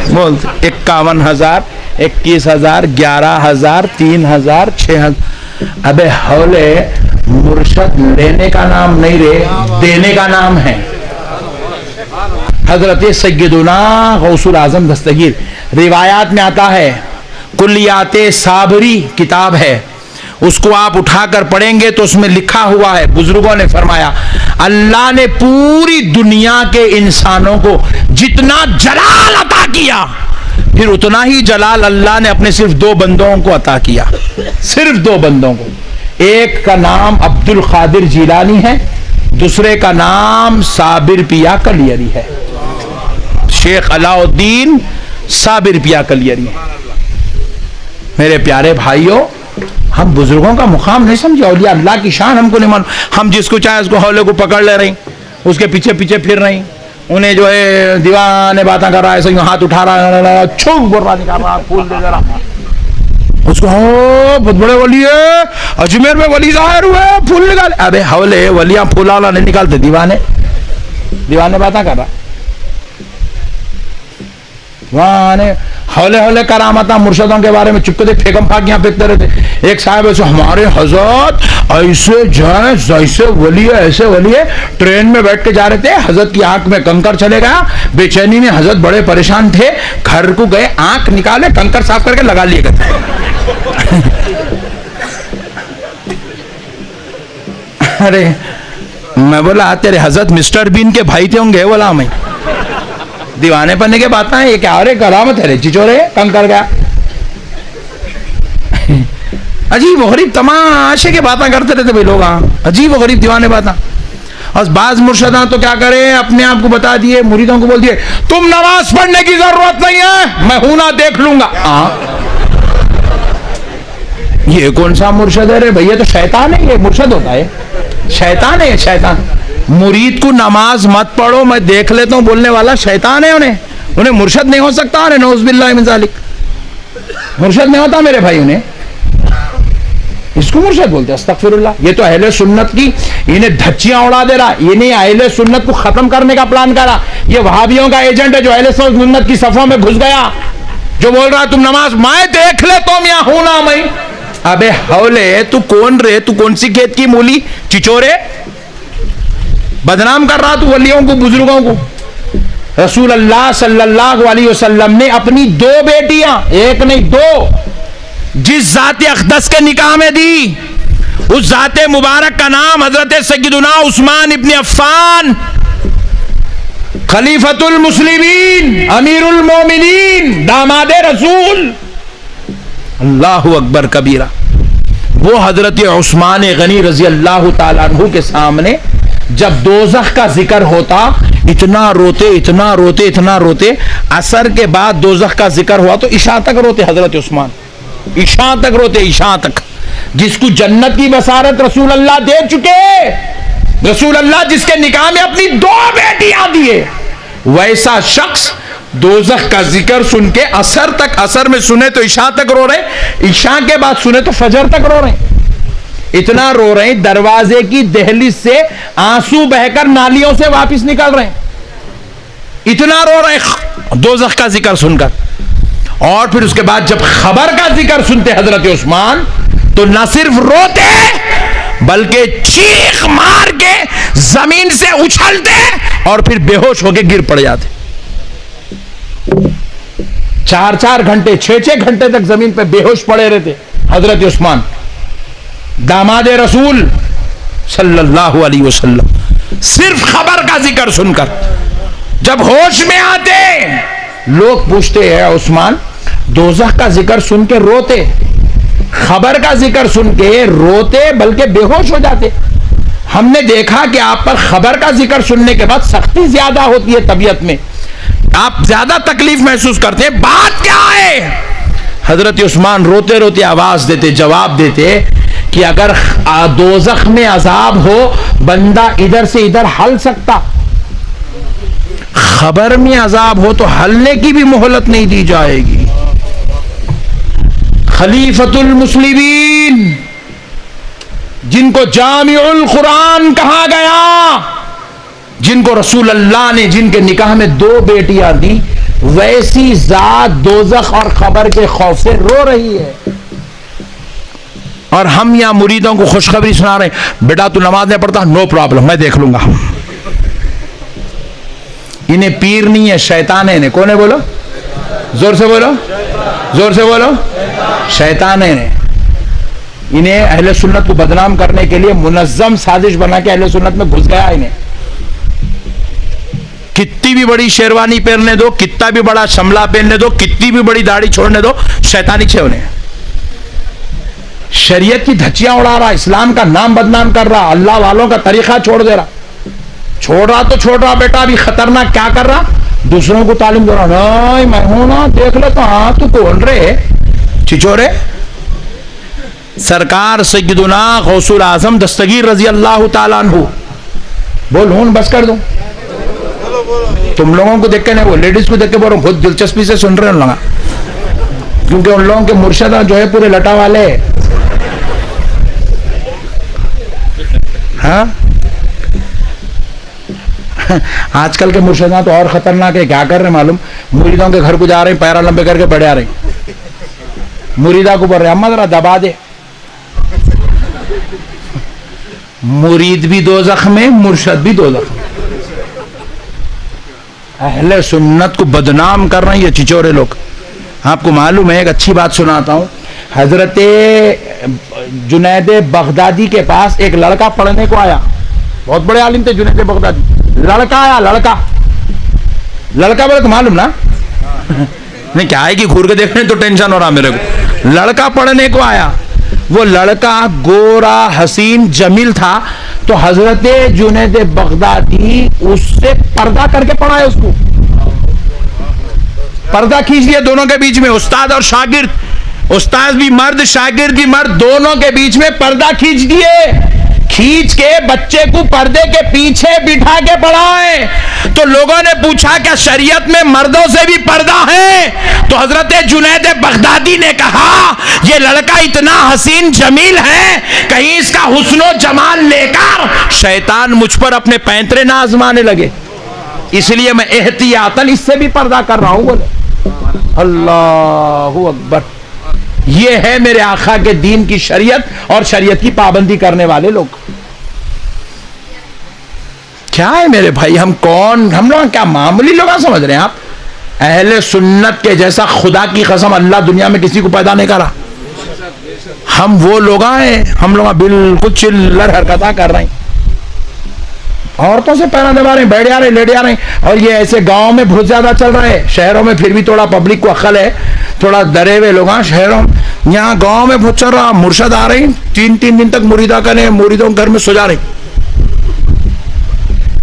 بولتے 51,000 21,000 11,000 3,000 6,000. ابے حولے مرشد لینے کا نام نہیں رے، دینے کا نام ہے. حضرت سیدنا غوث الاعظم دستگیر روایات میں آتا ہے، کلیات صابری کتاب ہے، اس کو آپ اٹھا کر پڑھیں گے تو اس میں لکھا ہوا ہے، بزرگوں نے فرمایا اللہ نے پوری دنیا کے انسانوں کو جتنا جلال عطا کیا، پھر اتنا ہی جلال اللہ نے اپنے صرف 2 بندوں کو عطا کیا، صرف 2 بندوں کو. ایک کا نام عبد القادر جیلانی ہے، دوسرے کا نام صابر پیا کلیری ہے، شیخ علاء الدین صابر پیا کلیری. میرے پیارے بھائیوں، ہم بزرگوں کا مقام نہیں سمجھے، اولیاء اللہ کی شان ہم کو نہیں معلوم. ہم جس کو چاہے اس کو حولے کو پکڑ لے رہی، اس کے پیچھے پیچھے پھر رہی، انہیں جو ہے دیوانے باتیں کر رہا ہے، ایسے ہاتھ اٹھا رہا ہے، چھوک بربادی کر رہا ہے، پھول دے رہا اس کو، بہت بڑے ولی ہے، اجمیر میں ولی ظاہر ہوئے، پھول نکالے. ابے حولے ولیاں پھول والا نہیں نکالتے، دیوانے باتیں کر رہا. حولے حولے کرامتاں مرشدوں کے بارے میں چپکے دے پھیکم پھاکیاں پھینکتے رہتے. ایک صاحب ایسے ہمارے حضرت ایسے جائیں جیسے ولی ہے، ایسے ولی ہے، ٹرین میں بیٹھ کے جا رہے تھے، حضرت کی آنکھ میں کنکر چلے گیا، بے چینی میں حضرت بڑے پریشان تھے، گھر کو گئے، آنکھ نکالے، کنکر صاف کر کے لگا لیے گئے. ارے میں بولا تیرے حضرت مسٹر بین کے بھائی تھے ہوں گے؟ بولا میں دیوانے پنے کے بات ہے، یہ کیا رہے کرامت ہے رے، چچورے کنکر گیا. عجیب و غریب تماشے کے باتیں کرتے رہتے بھائی لوگ، عجیب و غریب دیوانے باتیں. اور بعض مرشداں تو کیا کرے، اپنے آپ کو بتا دیے، مریدوں کو بول دیے تم نماز پڑھنے کی ضرورت نہیں ہے، میں ہوں نہ دیکھ لوں گا. یہ کون سا مرشد ہے رے بھائی؟ یہ تو شیطان ہے، یہ مرشد ہوتا ہے؟ شیطان ہے، شیطان. مرید کو نماز مت پڑھو میں دیکھ لیتا ہوں بولنے والا شیطان ہے. انہیں مرشد نہیں ہو سکتا. ارے نعوذ باللہ من ذالک، مرشد نہیں ہوتا میرے بھائی، انہیں اس کو مرشد بولتے. استغفر اللہ. یہ تو اہل سنت کی انہیں دھچیاں اڑا دے رہا، یہ نہیں اہل سنت کو ختم کرنے کا پلان کر رہا. یہ وہابیوں کا ایجنٹ ہے جو اہل سنت کی صفوں میں گھس گیا، جو بول رہا تم نماز میں دیکھ لیتا ہوں یا ہوں نہ میں. ابے حولے تو کون رے؟ تو کون سی کھیت کی مولی چچورے؟ بدنام کر رہا تو ولیوں کو، بزرگوں کو. رسول اللہ صلی اللہ علیہ وسلم نے اپنی 2 بیٹیاں، ایک نہیں 2، جس ذات اقدس کے نکاح میں دی، اس ذات مبارک کا نام حضرت سیدنا عثمان ابن عفان، خلیفۃ المسلمین، امیر المومنین، داماد رسول. اللہ اکبر کبیرہ. وہ حضرت عثمان غنی رضی اللہ تعالیٰ عنہ کے سامنے جب دوزخ کا ذکر ہوتا، اتنا روتے اتنا روتے اتنا روتے. عصر کے بعد دوزخ کا ذکر ہوا تو عشاء تک روتے حضرت عثمان، عشاء تک روتے، عشاء تک. جس کو جنت کی بشارت رسول اللہ دے چکے، رسول اللہ جس کے نکاح میں اپنی 2 بیٹیاں دیے، ویسا شخص دوزخ کا ذکر سن کے عصر تک، عصر میں سنے تو عشاء تک رو رہے، عشاء کے بعد سنے تو فجر تک رو رہے. اتنا رو رہے ہیں دروازے کی دہلیز سے آنسو بہ کر نالیوں سے واپس نکل رہے ہیں. اتنا رو رہے ہیں دوزخ کا ذکر سن کر. اور پھر اس کے بعد جب خبر کا ذکر سنتے حضرت عثمان تو نہ صرف روتے بلکہ چیخ مار کے زمین سے اچھلتے اور پھر بے ہوش ہو کے گر پڑ جاتے. 4 گھنٹے 6 گھنٹے تک زمین پہ بے ہوش پڑے رہتے حضرت عثمان، داماد رسول صلی اللہ علیہ وسلم. صرف خبر کا ذکر سن کر جب ہوش میں آتے، لوگ پوچھتے ہیں عثمان دوزخ کا ذکر سن کے روتے، خبر کا ذکر سن کے روتے بلکہ بے ہوش ہو جاتے. ہم نے دیکھا کہ آپ پر خبر کا ذکر سننے کے بعد سختی زیادہ ہوتی ہے طبیعت میں، آپ زیادہ تکلیف محسوس کرتے ہیں. بات کیا ہے؟ حضرت عثمان روتے روتے آواز دیتے، جواب دیتے کہ اگر دوزخ میں عذاب ہو بندہ ادھر سے ادھر ہل سکتا، خبر میں عذاب ہو تو ہلنے کی بھی مہلت نہیں دی جائے گی. خلیفۃ المسلمین جن کو جامع القرآن کہا گیا، جن کو رسول اللہ نے جن کے نکاح میں 2 بیٹیاں دی، ویسی ذات دوزخ اور قبر کے خوف سے رو رہی ہے، اور ہم یہاں مریدوں کو خوشخبری سنا رہے ہیں، بیٹا تو نماز نہیں پڑھتا، نو پرابلم، میں دیکھ لوں گا۔ انہیں پیر نہیں ہے، شیطان ہے۔ انہیں کون ہے؟ بولو زور سے، بولو زور سے، بولو شیطان ہے۔ انہیں اہل سنت کو بدنام کرنے کے لیے منظم سازش بنا کے اہل سنت میں گھس گیا۔ انہیں کتنی بھی بڑی شیروانی پہننے دو، کتنا بھی بڑا شملہ پہننے دو، کتنی بھی بڑی داڑھی چھوڑنے دو، شیطانی چھے انہیں۔ شریعت کی دھچیاں اڑا رہا، اسلام کا نام بدنام کر رہا، اللہ والوں کا طریقہ چھوڑ دے رہا۔ چھوڑ رہا تو چھوڑ رہا بیٹا، ابھی خطرناک کیا کر رہا؟ دوسروں کو تعلیم دے رہا، نہیں میں ہوں نا، دیکھ لیتا، ہاں تو کون رے چچورے؟ سرکار سیدنا غوث الاعظم دستگیر رضی اللہ تعالیٰ عنہ، بول ہوں بس کر دوں، تم لوگوں کو دیکھ کے نہیں، وہ لیڈیز کو دیکھ کے بول رہا ہوں، بہت دلچسپی سے سن رہے ہیں ان لوگ، کیونکہ ان لوگوں کے مرشدہ جو ہے پورے لٹا والے ہیں۔ ہاں آج کل کے مرشدہ تو اور خطرناک ہے، کیا کر رہے ہیں معلوم؟ مریدوں کے گھر کو جا رہے ہیں، پیرا لمبے کر کے بیٹھے آ رہے ہیں، مریدہ کو بول رہے ہیں اما ذرا دبا دے۔ مرید بھی دوزخ میں، مرشد بھی دوزخ میں، اہل سنت کو بدنام کر رہے ہیں یہ چچورے لوگ۔ آپ کو معلوم ہے، ایک اچھی بات سناتا ہوں، حضرت جنید بغدادی کے پاس ایک لڑکا پڑھنے کو آیا، بہت بڑے عالم تھے جنید بغدادی۔ لڑکا آیا، لڑکا بولے تو معلوم نا، نہیں کیا ہے کہ گھور کے دیکھنے تو ٹینشن ہو رہا میرے کو۔ لڑکا پڑھنے کو آیا، وہ لڑکا گورا حسین جمیل تھا، تو حضرت جنید بغدادی اس سے پردہ کر کے پڑھائے، اس کو پردہ کھینچ دیا دونوں کے بیچ میں، استاد اور شاگرد، استاد بھی مرد شاگرد بھی مرد، دونوں کے بیچ میں پردہ کھینچ دیے، کھینچ کے بچے کو پردے کے پیچھے بٹھا کے پڑھائے۔ تو لوگوں نے پوچھا کیا شریعت میں مردوں سے بھی پردہ ہے؟ تو حضرت جنید بغدادی نے کہا یہ لڑکا اتنا حسین جمیل ہے، کہیں اس کا حسن و جمال لے کر شیطان مجھ پر اپنے پینترے نہ آزمانے لگے، اس لیے میں احتیاطاً اس سے بھی پردہ کر رہا ہوں۔ بولے اللہ اکبر۔ یہ ہے میرے آقا کے دین کی شریعت اور شریعت کی پابندی کرنے والے لوگ۔ کیا ہے میرے بھائی، ہم کون، ہم لوگ کیا معمولی لوگ سمجھ رہے ہیں آپ؟ اہل سنت کے جیسا خدا کی قسم اللہ دنیا میں کسی کو پیدا نہیں کرا۔ ہم وہ لوگ ہیں، ہم لوگ بالکل چلر حرکتیں کر رہے ہیں، عورتوں سے پیرا دبا رہے ہیں، بیٹھ جا رہے ہیں، لیٹ جا رہے ہیں، اور یہ ایسے گاؤں میں بہت زیادہ چل رہا ہے، شہروں میں پھر بھی تھوڑا پبلک کو عقل ہے، تھوڑا ڈرے ہوئے لوگ ہیں شہروں، یہاں گاؤں میں بہت چل رہا۔ مرشد آ رہے ہیں، 3 دن تک مریدہ کریں، مریدوں گھر میں سو جا رہے ہیں،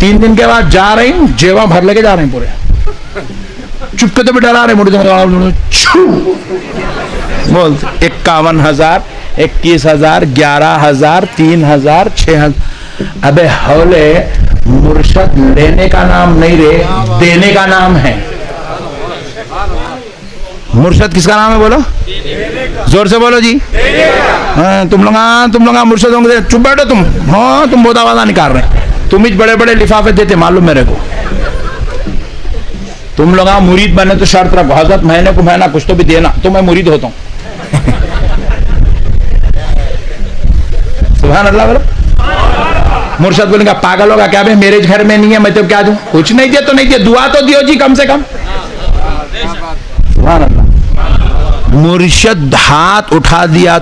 3 دن کے بعد جا رہے ہیں، جیواں بھر لے کے جا رہے ہیں، پورے چپکے تو بھی ڈرا رہے ہیں مریدوں، بولتے 51,000 21,000 11,000 3,000 6,000۔ ابے ہولے، مرشد لینے کا نام نہیں رے، دینے کا نام ہے۔ مرشد کس کا نام ہے؟ بولو زور سے، بولو جی۔ تم لوگ مرشدوں کو چپ بیٹھو تم، ہاں تم بہت آوازہ نکال رہے ہیں، تم ہی بڑے بڑے لفافے دیتے، معلوم میرے کو۔ تم لوگ مرید بنے تو شرط رکھو، حضرت مہینے کو مہینہ کچھ تو بھی دینا، تو میں مرید ہوتا ہوں۔ سبحان اللہ بولو۔ مرشد بولیں گا پاگل ہوگا کیا بھائی، میرے گھر میں نہیں ہے میں تو کیا دوں؟ کچھ نہیں دیا تو نہیں دیا، دعا تو دیو جی کم سے کم۔ سبحان اللہ۔ مرشد ہاتھ اٹھا دیا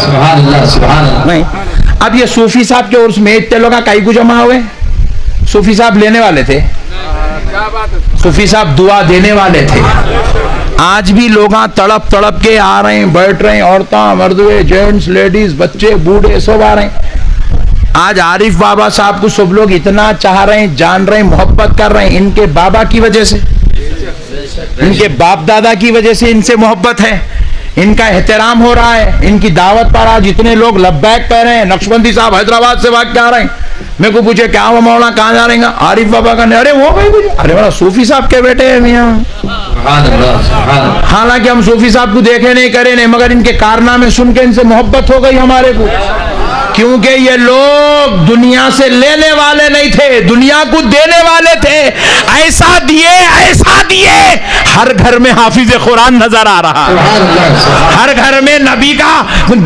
سبحان اللہ سبحان اللہ۔ نہیں، اب یہ صوفی صاحب کے عرس میں اتنے لوگ کئی کو جمع ہوئے، صوفی صاحب لینے والے تھے، صوفی صاحب دعا دینے والے تھے۔ آج بھی لوگ تڑپ تڑپ کے آ رہے ہیں، بیٹھ رہے ہیں، عورتیں مردوے جینٹس لیڈیز بچے بوڑھے سب آ رہے ہیں۔ آج عارف بابا صاحب کو سب لوگ اتنا چاہ رہے ہیں، جان رہے ہیں، محبت کر رہے ہیں، ان کے بابا کی وجہ سے، ان کے باپ دادا کی وجہ سے ان سے محبت ہے، ان کا احترام ہو رہا ہے، ان کی دعوت پر آج اتنے لوگ لبیک کہہ رہے ہیں۔ نقشبندی صاحب حیدرآباد سے بھاگ کے آ رہے ہیں، میرے کو پوچھے کیا ہوا مولانا کہاں جا رہے ہیں؟ عارف بابا کا، ارے وہ بھائی ارے بڑا صوفی صاحب کے بیٹے ہیں میاں۔ حالانکہ ہم صوفی صاحب کو دیکھے نہیں کرے نہیں، مگر ان کے کارنامے سن کے ان سے محبت ہو گئی ہمارے کو۔ کیونکہ یہ لوگ دنیا سے لینے والے نہیں تھے, دنیا کو دینے والے تھے. ایسا دیے ہر گھر میں حافظ قرآن نظر آ رہا, ہر گھر میں نبی کا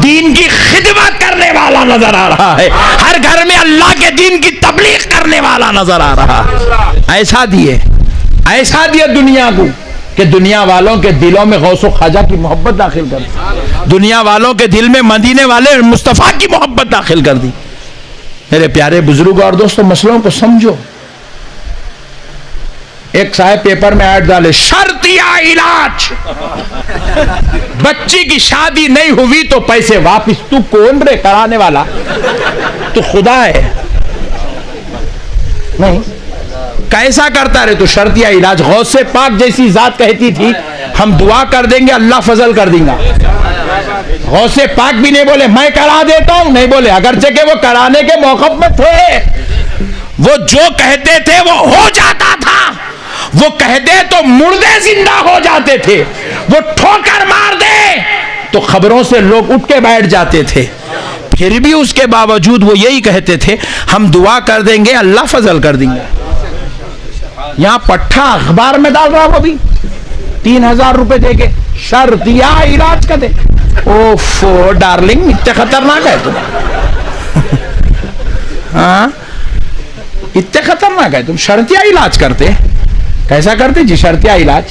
دین کی خدمت کرنے والا نظر آ رہا ہے, ہر گھر میں اللہ کے دین کی تبلیغ کرنے والا نظر آ رہا ہے. ایسا دیے دنیا کو کہ دنیا والوں کے دلوں میں غوث و خواجہ کی محبت داخل کر دی, دنیا والوں کے دل میں مدینے والے مصطفیٰ کی محبت داخل کر دی. میرے پیارے بزرگ اور دوستو, مسئلوں کو سمجھو. ایک صاحب پیپر میں ایڈ ڈالے, شرطیہ علاج, بچی کی شادی نہیں ہوئی تو پیسے واپس. تو کون رے کرانے والا؟ تو خدا ہے نہیں, کیسا کرتا رہے تو شرطیہ علاج؟ غوث پاک جیسی ذات کہتی تھی ہم دعا کر دیں گے اللہ فضل کر دیں گا. غوث پاک بھی نہیں بولے میں کرا دیتا ہوں, نہیں بولے, اگرچہ کہ وہ کرانے کے موقف میں تھے. وہ جو کہتے تھے وہ ہو جاتا تھا, وہ کہہ دے تو مردے زندہ ہو جاتے تھے, وہ ٹھوکر مار دے تو خبروں سے لوگ اٹھ کے بیٹھ جاتے تھے. پھر بھی اس کے باوجود وہ یہی کہتے تھے ہم دعا کر دیں گے اللہ فضل کر دیں گے. یہاں پٹھا اخبار میں ڈال رہا, وہ بھی 3000 روپے دے کے شرطیہ علاج کا دے. اوفو ڈارلنگ, اتنے خطرناک ہے تم, ہاں اتنے خطرناک ہے تم. شرطیہ علاج کرتے, کیسا کرتے جی شرطیہ علاج؟